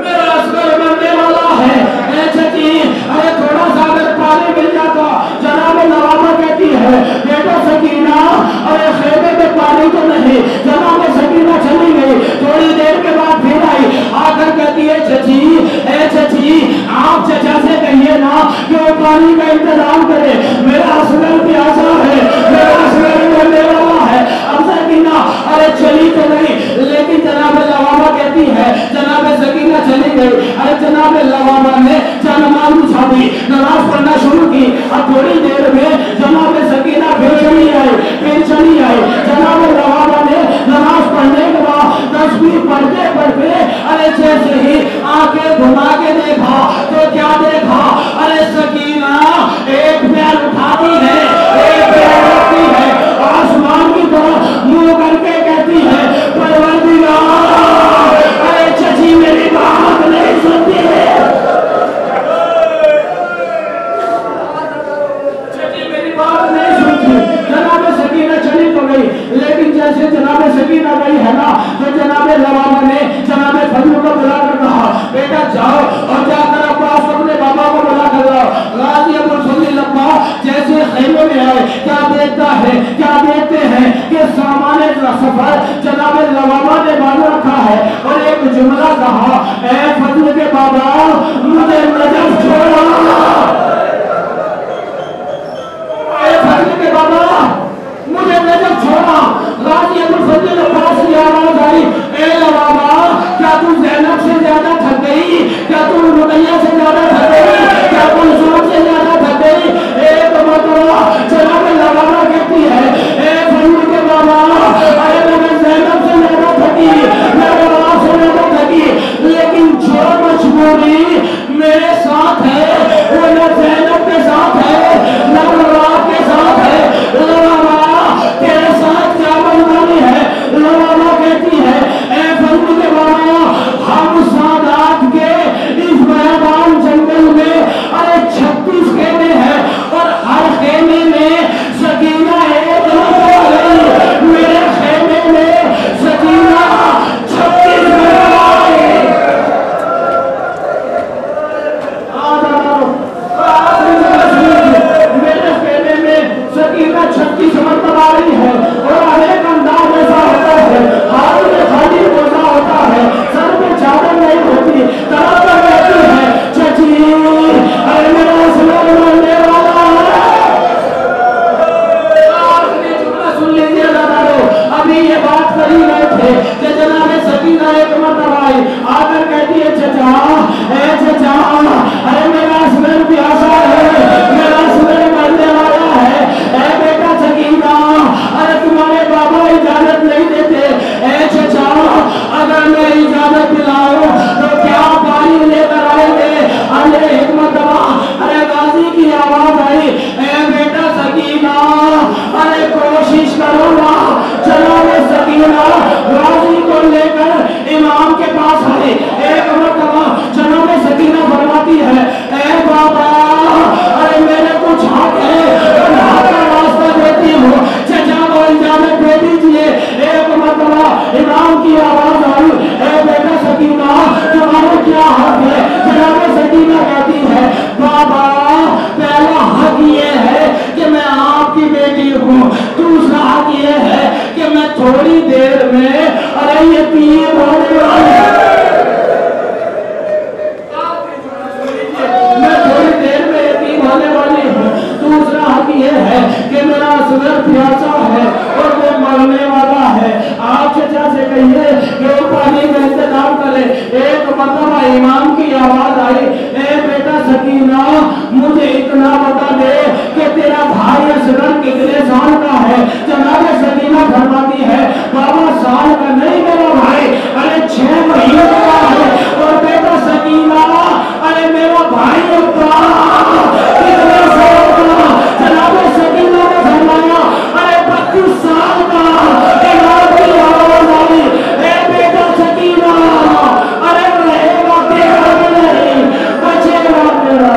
मेरा असगर मरने वाला है। ए चाची अरे थोड़ा सा अगर पानी मिल जाता। जनाब नवाबा कहती है बेटा सकीना अरे खेमे में पानी तो नहीं। जनाब सकीना चली गई। थोड़ी देर के बाद फिर आई आकर कहती है चाची ए चाची आप चाचा से कहिए ना कि वो पानी का इंतजाम करे। मेरा असगर प्यासा है, मेरा असगर मरने वाला है। अब सकीना अरे चली तो नहीं लेकिन जनाब नवाबा कहती है जनाब सकीना चली गई। अरे जनाब नवाबा ने नमाज बिछा दी, नमाज पढ़ना शुरू की। अब थोड़ी देर में जनाब सकीना फिर चली आई। जनाब नवाबा ने नमाज पढ़ने के बाद तस्बीह पढ़ते पढ़ते अरे जैसे ही आंखें घुमा के देखा तो क्या देखा। अरे सकीना एक पैर उठाती है, एक पैर रखती है, आसमान की तरफ मुंह करके कहती है परवरदिगार अरे चाची मेरी बात नहीं सुनती है। चाची मेरी बात नहीं सुनती। जनाब सकीना चली तो गई लेकिन जैसे जनाब सकीना गई है ना तो जनाब नवाबा ने जनाब फजल को बुलाकर कहा बेटा जाओ और जाकर अब्बास अपने बाबा को बुला कर लाओ। गाजी अब्दुल फजल अब्बा जैसे खेमे में आए क्या देखते हैं कि सामान्य सफर जनाब नवाबा ने बांध रखा है और एक जुमला कहा ए फजल के बाबा मुझे नजर छोड़ा। ए फजल के बाबा मुझे नजर छोड़ा। गाजी अब्दुल फजल अब्बास की आवाज आई ए नवाबा क्या तू ज़ैनब से ज्यादा थक गई? क्या तू रुकैया से ज्यादा थक गई? क्या तू ज़ुल्फ़ से ज्यादा थक गई? एक मरतबा जनाब नवाबा कहती है ए फजल के बाबा अरे मैं ज़ैनब से ज्यादा थकी, मैं नवाब से ज्यादा थकी लेकिन जो मजबूरी मेरे साथ है वो न ज़ैनब के साथ है न नवाब के साथ है। नवाबा तेरे साथ क्या बंधनी है? नवाबा कहती है ए फजल के बाबा हम सादात के इस मैदान जंगल में अरे 36 खेमे हैं और हर खेमे में सकीना एक गई। मेरे खेमे में सकीना 36 मेरे खेमे में सकीना 36 मरतबा आई है और अनेक अंदाज ऐसा होता है हाथ में खाली रोजा होता है, सर में चादर नहीं होती, तरह तरह रहती है चाची अरे मेरा असगर मरने वाला है। आपने जुमला सुन लीजिए दादारो। अभी ये बात कर ही रहे थे कि जनाब सकीना एक मरतबा आई आकर कहती है चाचा ए चाचा अरे मेरा असगर प्यासा है, मेरा असगर मरने वाला है। ए बेटा सकीना अरे तुम्हारे बाबा इजाजत नहीं देते। ए चाचा अगर मैं इजाजत दिलाऊं तो क्या पानी लेकर आएंगे? अरे एक मरतबा अरे गाजी की आवाज आई ए बेटा सकीना अरे कोशिश करो ना। जनाब सकीना गाजी को लेकर इमाम के पास आए। एक मरतबा जनाब सकीना फरमाती है ए बाबा अरे मेरे कुछ हक है हक का रास्ता देती हूँ, चाचा को इजाजत दे दीजिए। एक मरतबा इमाम की आवाज आई ए बेटा सकीना तुम्हारा क्या हक है? जनाब सकीना कहती है बाबा पहला हक ये है कि मैं आपकी बेटी हूँ, दूसरा हक ये है कि मैं थोड़ी देर में अरे ये पीर होने वाली मैं थोड़ी देर में यतीम होने वाली हूँ। दूसरा हक ये है कि मेरा असगर प्यासा है और वो मरने वाला है। आप चाचा से कहिए कि वो पानी का इंतजाम करे। एक मरतबा इमाम की आवाज आई ए बेटा सकीना मुझे इतना बता दे कि तेरा भाई असगर कितने साल का है? जनाब सकीना फरमाती है बाबा साल का नहीं मेरा भाई अरे 6 महीने का है। और बेटा सकीना अरे मेरा भाई कितने साल का? जनाब सकीना ने फरमाया अरे 32 साल का। इमाम की आवाज आई ए बेटा सकीना अरे रहेगा तेरा नहीं बचेगा तेरा।